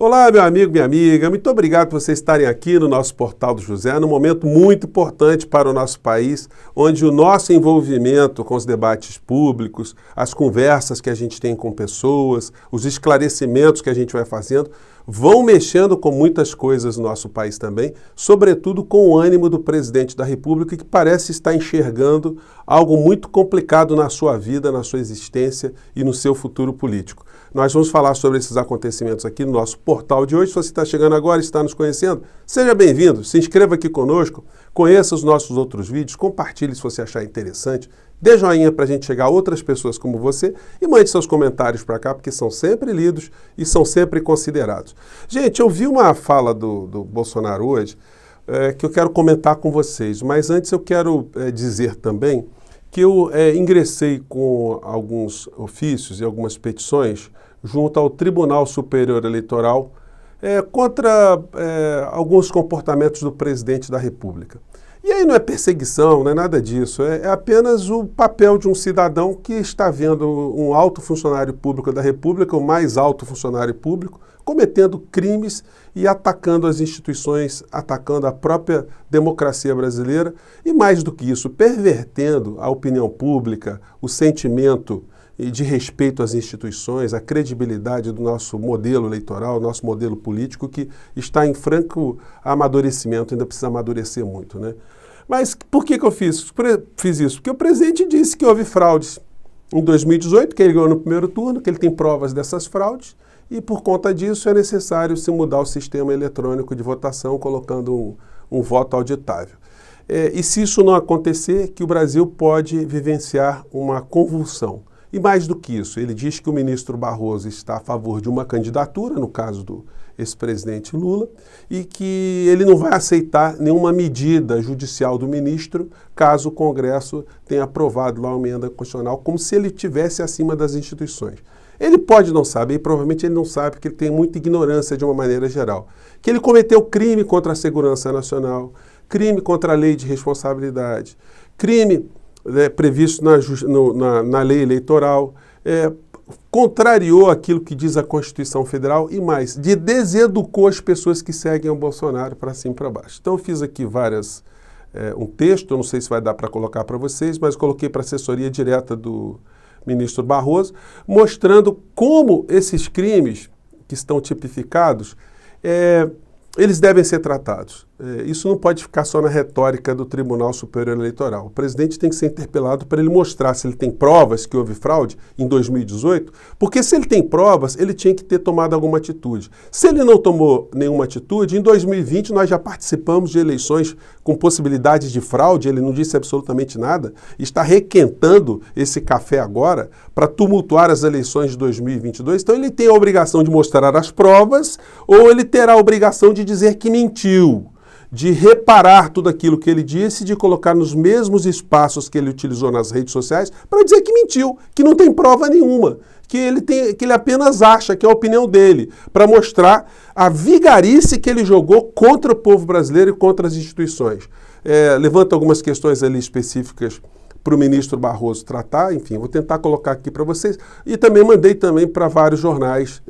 Olá, meu amigo, minha amiga, muito obrigado por vocês estarem aqui no nosso Portal do José, num momento muito importante para o nosso país, onde o nosso envolvimento com os debates públicos, as conversas que a gente tem com pessoas, os esclarecimentos que a gente vai fazendo, vão mexendo com muitas coisas no nosso país também, sobretudo com o ânimo do presidente da República, que parece estar enxergando algo muito complicado na sua vida, na sua existência e no seu futuro político. Nós vamos falar sobre esses acontecimentos aqui no nosso portal de hoje. Se você está chegando agora e está nos conhecendo, seja bem-vindo, se inscreva aqui conosco, conheça os nossos outros vídeos, compartilhe se você achar interessante, dê joinha para a gente chegar a outras pessoas como você e mande seus comentários para cá, porque são sempre lidos e são sempre considerados. Gente, eu vi uma fala do Bolsonaro hoje que eu quero comentar com vocês, mas antes eu quero dizer também que eu ingressei com alguns ofícios e algumas petições junto ao Tribunal Superior Eleitoral contra alguns comportamentos do presidente da República. E aí não é perseguição, não é nada disso, é apenas o papel de um cidadão que está vendo um alto funcionário público da República, o mais alto funcionário público, cometendo crimes e atacando as instituições, atacando a própria democracia brasileira e, mais do que isso, pervertendo a opinião pública, o sentimento de respeito às instituições, a credibilidade do nosso modelo eleitoral, nosso modelo político, que está em franco amadurecimento, ainda precisa amadurecer muito, né? Mas por que eu fiz isso? Porque o presidente disse que houve fraudes em 2018, que ele ganhou no primeiro turno, que ele tem provas dessas fraudes, e por conta disso é necessário se mudar o sistema eletrônico de votação, colocando um voto auditável. E se isso não acontecer, que o Brasil pode vivenciar uma convulsão. E mais do que isso, ele diz que o ministro Barroso está a favor de uma candidatura, no caso do ex-presidente Lula, e que ele não vai aceitar nenhuma medida judicial do ministro caso o Congresso tenha aprovado lá uma emenda constitucional, como se ele estivesse acima das instituições. Ele pode não saber, e provavelmente ele não sabe, porque ele tem muita ignorância de uma maneira geral, que ele cometeu crime contra a segurança nacional, crime contra a lei de responsabilidade, crime previsto na lei eleitoral, contrariou aquilo que diz a Constituição Federal e mais, deseducou as pessoas que seguem o Bolsonaro para cima e para baixo. Então eu fiz aqui um texto, eu não sei se vai dar para colocar para vocês, mas coloquei para a assessoria direta do ministro Barroso, mostrando como esses crimes que estão tipificados, eles devem ser tratados. Isso não pode ficar só na retórica do Tribunal Superior Eleitoral. O presidente tem que ser interpelado para ele mostrar se ele tem provas que houve fraude em 2018, porque se ele tem provas, ele tinha que ter tomado alguma atitude. Se ele não tomou nenhuma atitude, em 2020 nós já participamos de eleições com possibilidades de fraude, ele não disse absolutamente nada, está requentando esse café agora para tumultuar as eleições de 2022, então ele tem a obrigação de mostrar as provas ou ele terá a obrigação de dizer que mentiu, de reparar tudo aquilo que ele disse, de colocar nos mesmos espaços que ele utilizou nas redes sociais para dizer que mentiu, que não tem prova nenhuma, que ele apenas acha que é a opinião dele, para mostrar a vigarice que ele jogou contra o povo brasileiro e contra as instituições. Levanta algumas questões ali específicas para o ministro Barroso tratar, enfim, vou tentar colocar aqui para vocês, e também mandei para vários jornais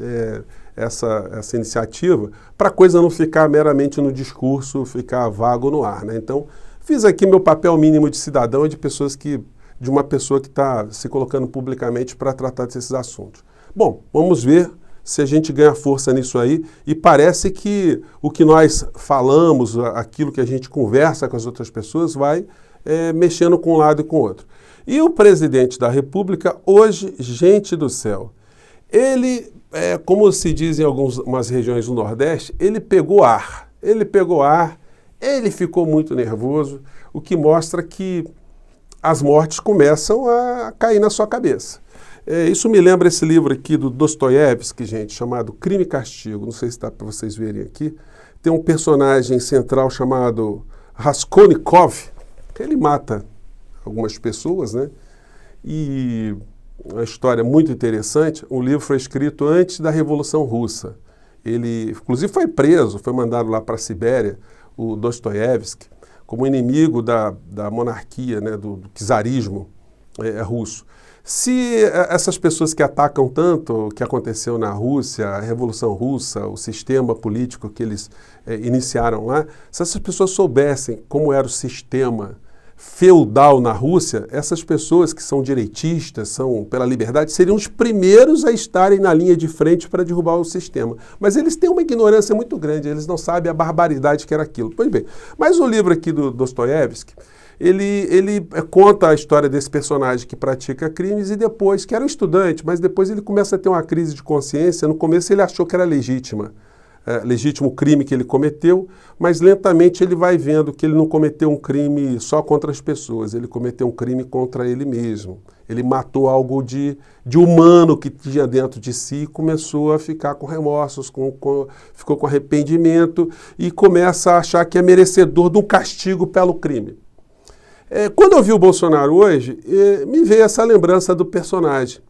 essa iniciativa, para a coisa não ficar meramente no discurso, ficar vago no ar, né? Então, fiz aqui meu papel mínimo de cidadão e de uma pessoa que está se colocando publicamente para tratar desses assuntos. Bom, vamos ver se a gente ganha força nisso aí, e parece que o que nós falamos, aquilo que a gente conversa com as outras pessoas, vai mexendo com um lado e com o outro. E o presidente da República, hoje, gente do céu, ele, como se diz em algumas regiões do Nordeste, ele pegou ar, ele ficou muito nervoso, o que mostra que as mortes começam a cair na sua cabeça. Isso me lembra esse livro aqui do Dostoiévski, gente, chamado Crime e Castigo, não sei se dá para vocês verem aqui. Tem um personagem central chamado Raskolnikov, que ele mata algumas pessoas, né? E uma história muito interessante. O livro foi escrito antes da Revolução Russa. Ele, inclusive, foi preso, foi mandado lá para a Sibéria, o Dostoiévski, como inimigo da monarquia, né, do czarismo russo. Se essas pessoas que atacam tanto o que aconteceu na Rússia, a Revolução Russa, o sistema político que eles iniciaram lá, se essas pessoas soubessem como era o sistema feudal na Rússia, essas pessoas que são direitistas, são pela liberdade, seriam os primeiros a estarem na linha de frente para derrubar o sistema. Mas eles têm uma ignorância muito grande, eles não sabem a barbaridade que era aquilo. Pois bem, mas o livro aqui do Dostoiévski, ele conta a história desse personagem que pratica crimes e depois, que era um estudante, mas depois ele começa a ter uma crise de consciência. No começo ele achou que era legítimo o crime que ele cometeu, mas lentamente ele vai vendo que ele não cometeu um crime só contra as pessoas, ele cometeu um crime contra ele mesmo. Ele matou algo de humano que tinha dentro de si e começou a ficar com remorsos, ficou com arrependimento e começa a achar que é merecedor de um castigo pelo crime. Quando eu vi o Bolsonaro hoje, me veio essa lembrança do personagem,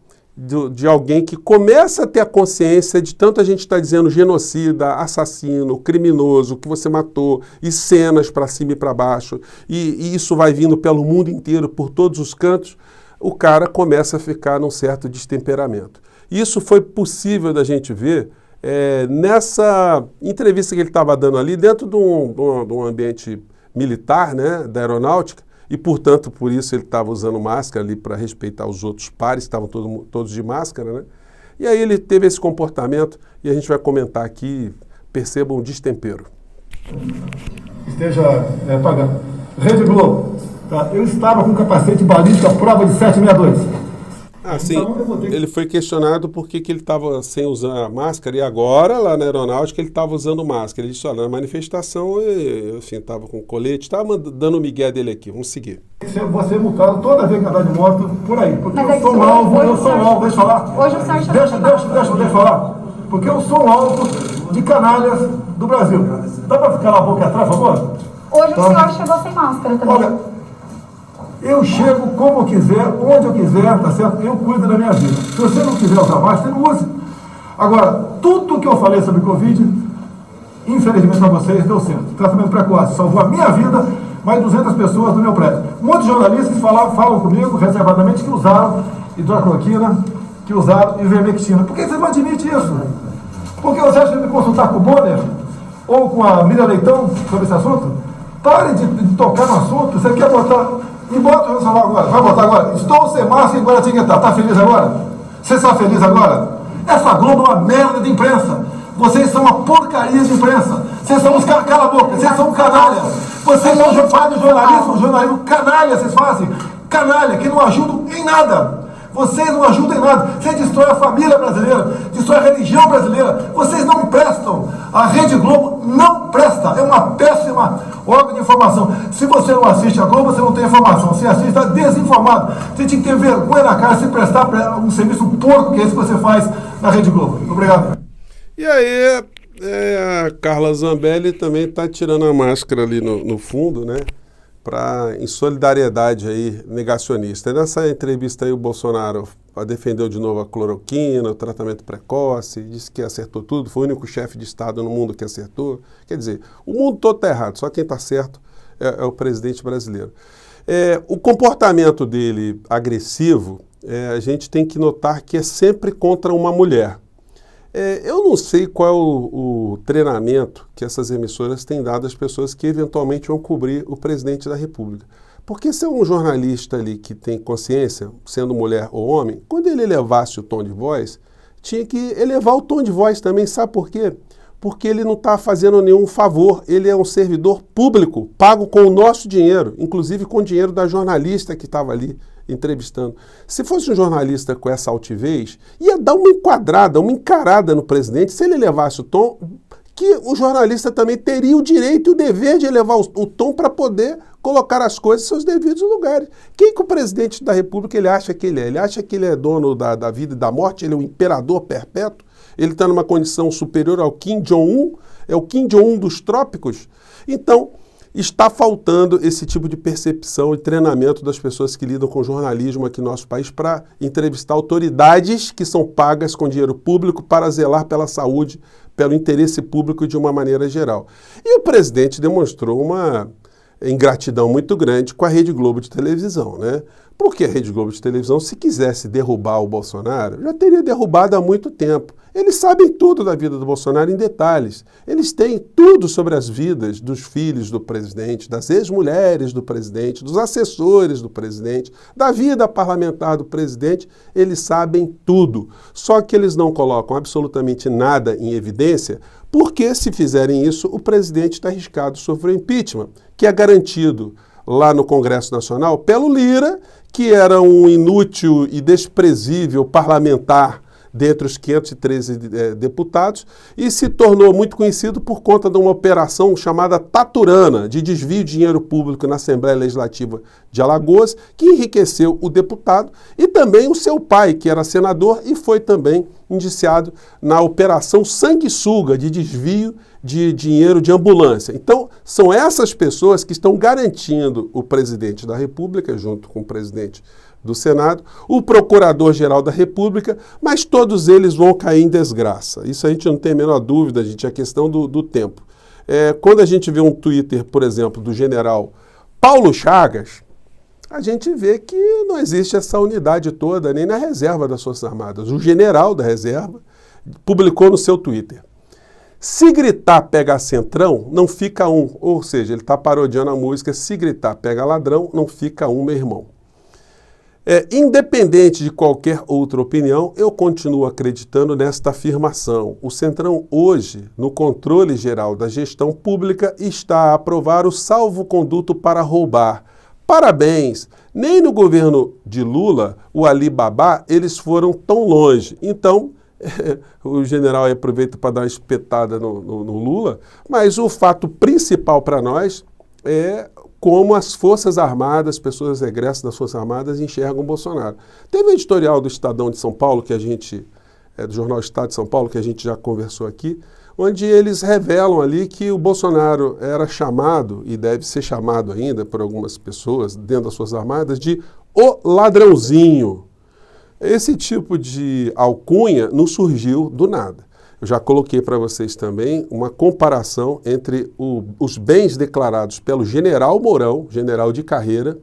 de alguém que começa a ter a consciência de tanto a gente está dizendo genocida, assassino, criminoso, que você matou, e cenas para cima e para baixo, e isso vai vindo pelo mundo inteiro, por todos os cantos, o cara começa a ficar num certo destemperamento. Isso foi possível da gente ver nessa entrevista que ele estava dando ali, dentro de um ambiente militar, né, da aeronáutica, e, portanto, por isso ele estava usando máscara ali para respeitar os outros pares, que estavam todos de máscara, né? E aí ele teve esse comportamento e a gente vai comentar aqui, percebam o destempero. Esteja pagando. Rede Globo, tá? Eu estava com capacete balística prova de 762. Sim, ele foi questionado por que ele estava sem usar a máscara e agora, lá na aeronáutica, ele estava usando máscara. Ele disse, olha, na manifestação, eu estava com colete, estava dando o migué dele aqui, vamos seguir. Vou ser multado toda vez que andar de moto por aí, porque eu sou um alvo, deixa eu falar. Hoje o senhor chegou Deixa eu falar, porque eu sou um alvo de canalhas do Brasil. Dá para ficar na boca atrás, por favor? Hoje o senhor chegou sem máscara também. Olha, eu chego como eu quiser, onde eu quiser, tá certo? Eu cuido da minha vida. Se você não quiser usar máscara, você não use. Agora, tudo que eu falei sobre Covid, infelizmente para vocês, deu certo. Tratamento precoce salvou a minha vida, mais 200 pessoas no meu prédio. Muitos jornalistas falam comigo, reservadamente, que usaram hidrocloroquina, que usaram ivermectina. Por que você não admite isso? Porque você acha que me consultar com o Bonner ou com a Miriam Leitão sobre esse assunto? Pare de tocar no assunto. Você quer botar... E bota o celular agora. Vai botar agora. Estou sem máscara em Guaratinguetá. Está feliz agora? Você está feliz agora? Essa Globo é uma merda de imprensa. Vocês são uma porcaria de imprensa. Vocês são uns cala a boca. Vocês são canalhas. Vocês são fazem jornalismo canalha. Vocês fazem canalha que não ajudam em nada. Vocês não ajudam em nada. Você destrói a família brasileira, destrói a religião brasileira. Vocês não prestam. A Rede Globo não presta. É uma péssima órgão de informação. Se você não assiste a Globo, você não tem informação. Se assiste, está desinformado. Você tinha que ter vergonha na cara se prestar para um serviço porco que é esse que você faz na Rede Globo. Obrigado. E aí, a Carla Zambelli também está tirando a máscara ali no fundo, né? Em solidariedade aí, negacionista. E nessa entrevista aí o Bolsonaro defendeu de novo a cloroquina, o tratamento precoce, disse que acertou tudo, foi o único chefe de Estado no mundo que acertou. Quer dizer, o mundo todo está errado, só quem está certo é o presidente brasileiro. O comportamento dele agressivo, a gente tem que notar que é sempre contra uma mulher. Eu não sei qual é o treinamento que essas emissoras têm dado às pessoas que eventualmente vão cobrir o presidente da República. Porque se é um jornalista ali que tem consciência, sendo mulher ou homem, quando ele elevasse o tom de voz, tinha que elevar o tom de voz também. Sabe por quê? Porque ele não está fazendo nenhum favor, ele é um servidor público, pago com o nosso dinheiro, inclusive com o dinheiro da jornalista que estava ali entrevistando. Se fosse um jornalista com essa altivez, ia dar uma enquadrada, uma encarada no presidente. Se ele elevasse o tom, que o jornalista também teria o direito e o dever de elevar o tom para poder colocar as coisas em seus devidos lugares. Quem que o presidente da República ele acha que ele é? Ele acha que ele é dono da vida e da morte? Ele é o imperador perpétuo? Ele está numa condição superior ao Kim Jong-un? É o Kim Jong-un dos trópicos? Então, está faltando esse tipo de percepção e treinamento das pessoas que lidam com jornalismo aqui no nosso país para entrevistar autoridades que são pagas com dinheiro público para zelar pela saúde, pelo interesse público de uma maneira geral. E o presidente demonstrou uma ingratidão muito grande com a Rede Globo de televisão, né? Porque a Rede Globo de televisão, se quisesse derrubar o Bolsonaro, já teria derrubado há muito tempo. Eles sabem tudo da vida do Bolsonaro em detalhes. Eles têm tudo sobre as vidas dos filhos do presidente, das ex-mulheres do presidente, dos assessores do presidente, da vida parlamentar do presidente. Eles sabem tudo. Só que eles não colocam absolutamente nada em evidência, porque se fizerem isso, o presidente está arriscado a sofrer impeachment, que é garantido lá no Congresso Nacional pelo Lira, que era um inútil e desprezível parlamentar dentre os 513 deputados, e se tornou muito conhecido por conta de uma operação chamada Taturana, de desvio de dinheiro público na Assembleia Legislativa de Alagoas, que enriqueceu o deputado e também o seu pai, que era senador e foi também indiciado na Operação Sanguessuga, de desvio de dinheiro de ambulância. Então, são essas pessoas que estão garantindo o presidente da República, junto com o presidente do Senado, o Procurador-Geral da República, mas todos eles vão cair em desgraça. Isso a gente não tem a menor dúvida, gente, é questão do tempo. Quando a gente vê um Twitter, por exemplo, do general Paulo Chagas, a gente vê que não existe essa unidade toda, nem na reserva das Forças Armadas. O general da reserva publicou no seu Twitter: se gritar pega centrão, não fica um. Ou seja, ele está parodiando a música Se gritar pega ladrão, não fica um, meu irmão. Independente de qualquer outra opinião, eu continuo acreditando nesta afirmação. O Centrão hoje, no controle geral da gestão pública, está a aprovar o salvo-conduto para roubar. Parabéns! Nem no governo de Lula, o Alibaba, eles foram tão longe. Então, o general aí aproveita para dar uma espetada no Lula, mas o fato principal para nós é como as Forças Armadas, pessoas egressas das Forças Armadas, enxergam o Bolsonaro. Teve um editorial do Estadão de São Paulo, do Jornal Estado de São Paulo, que a gente já conversou aqui, onde eles revelam ali que o Bolsonaro era chamado, e deve ser chamado ainda por algumas pessoas dentro das Forças Armadas, de o ladrãozinho. Esse tipo de alcunha não surgiu do nada. Eu já coloquei para vocês também uma comparação entre os bens declarados pelo general Mourão, general de carreira,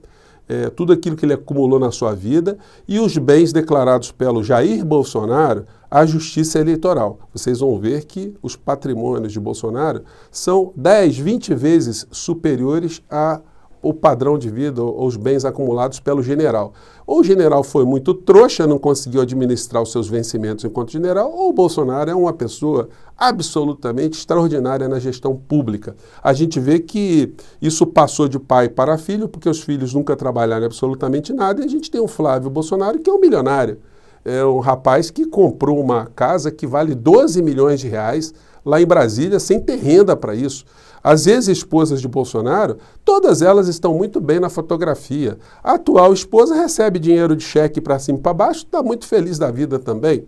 tudo aquilo que ele acumulou na sua vida, e os bens declarados pelo Jair Bolsonaro à Justiça Eleitoral. Vocês vão ver que os patrimônios de Bolsonaro são 10, 20 vezes superiores ao padrão de vida, os bens acumulados pelo general. Ou o general foi muito trouxa, não conseguiu administrar os seus vencimentos enquanto general, ou o Bolsonaro é uma pessoa absolutamente extraordinária na gestão pública. A gente vê que isso passou de pai para filho, porque os filhos nunca trabalharam absolutamente nada, e a gente tem o Flávio Bolsonaro, que é um milionário. É um rapaz que comprou uma casa que vale 12 milhões de reais lá em Brasília, sem ter renda para isso. As ex-esposas de Bolsonaro, todas elas estão muito bem na fotografia. A atual esposa recebe dinheiro de cheque para cima e para baixo, está muito feliz da vida também.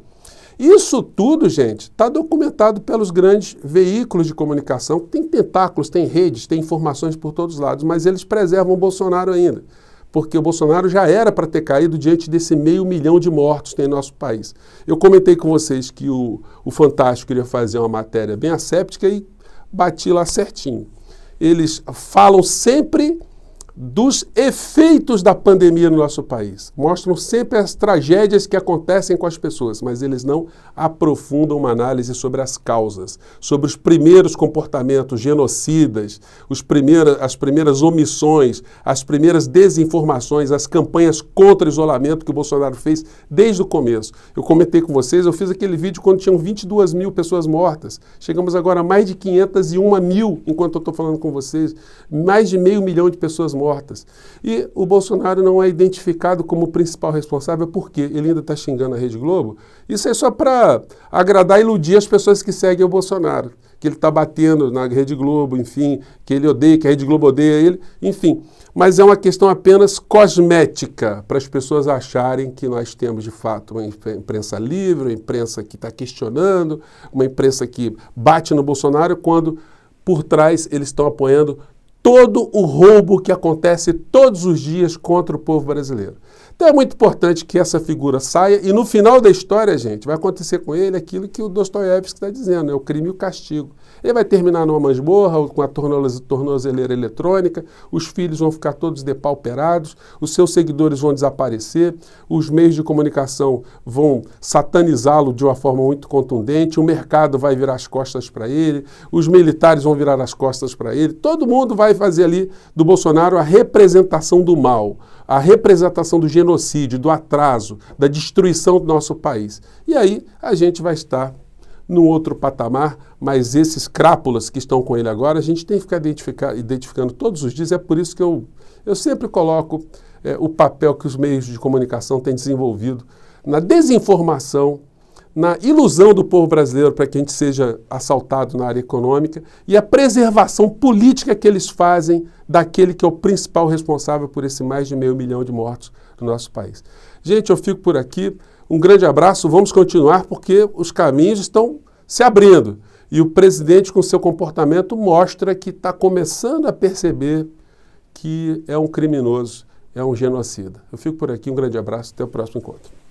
Isso tudo, gente, está documentado pelos grandes veículos de comunicação, que tem tentáculos, tem redes, tem informações por todos os lados, mas eles preservam o Bolsonaro ainda. Porque o Bolsonaro já era para ter caído diante desse 500 mil de mortos que tem em nosso país. Eu comentei com vocês que o Fantástico queria fazer uma matéria bem asséptica e bati lá certinho. Eles falam sempre dos efeitos da pandemia no nosso país. Mostram sempre as tragédias que acontecem com as pessoas, mas eles não aprofundam uma análise sobre as causas, sobre os primeiros comportamentos genocidas, as primeiras omissões, as primeiras desinformações, as campanhas contra o isolamento que o Bolsonaro fez desde o começo. Eu comentei com vocês, eu fiz aquele vídeo quando tinham 22 mil pessoas mortas. Chegamos agora a mais de 501 mil, enquanto eu estou falando com vocês, mais de 500 mil de pessoas mortas. E o Bolsonaro não é identificado como o principal responsável porque ele ainda está xingando a Rede Globo. Isso é só para agradar e iludir as pessoas que seguem o Bolsonaro. Que ele está batendo na Rede Globo, enfim, que ele odeia, que a Rede Globo odeia ele, enfim. Mas é uma questão apenas cosmética para as pessoas acharem que nós temos, de fato, uma imprensa livre, uma imprensa que está questionando, uma imprensa que bate no Bolsonaro, quando por trás eles estão apoiando todo o roubo que acontece todos os dias contra o povo brasileiro. Então é muito importante que essa figura saia e no final da história, gente, vai acontecer com ele aquilo que o Dostoiévski está dizendo, o crime e o castigo. Ele vai terminar numa masmorra com a tornozeleira eletrônica, os filhos vão ficar todos depauperados, os seus seguidores vão desaparecer, os meios de comunicação vão satanizá-lo de uma forma muito contundente, o mercado vai virar as costas para ele, os militares vão virar as costas para ele, todo mundo vai fazer ali do Bolsonaro a representação do mal, a representação do genocídio, do atraso, da destruição do nosso país. E aí a gente vai estar num outro patamar, mas esses crápulas que estão com ele agora, a gente tem que ficar identificando todos os dias. É por isso que eu sempre coloco o papel que os meios de comunicação têm desenvolvido na desinformação, na ilusão do povo brasileiro para que a gente seja assaltado na área econômica e a preservação política que eles fazem daquele que é o principal responsável por esse mais de 500 mil de mortos no nosso país. Gente, eu fico por aqui. Um grande abraço. Vamos continuar porque os caminhos estão se abrindo. E o presidente, com seu comportamento, mostra que está começando a perceber que é um criminoso, é um genocida. Eu fico por aqui. Um grande abraço. Até o próximo encontro.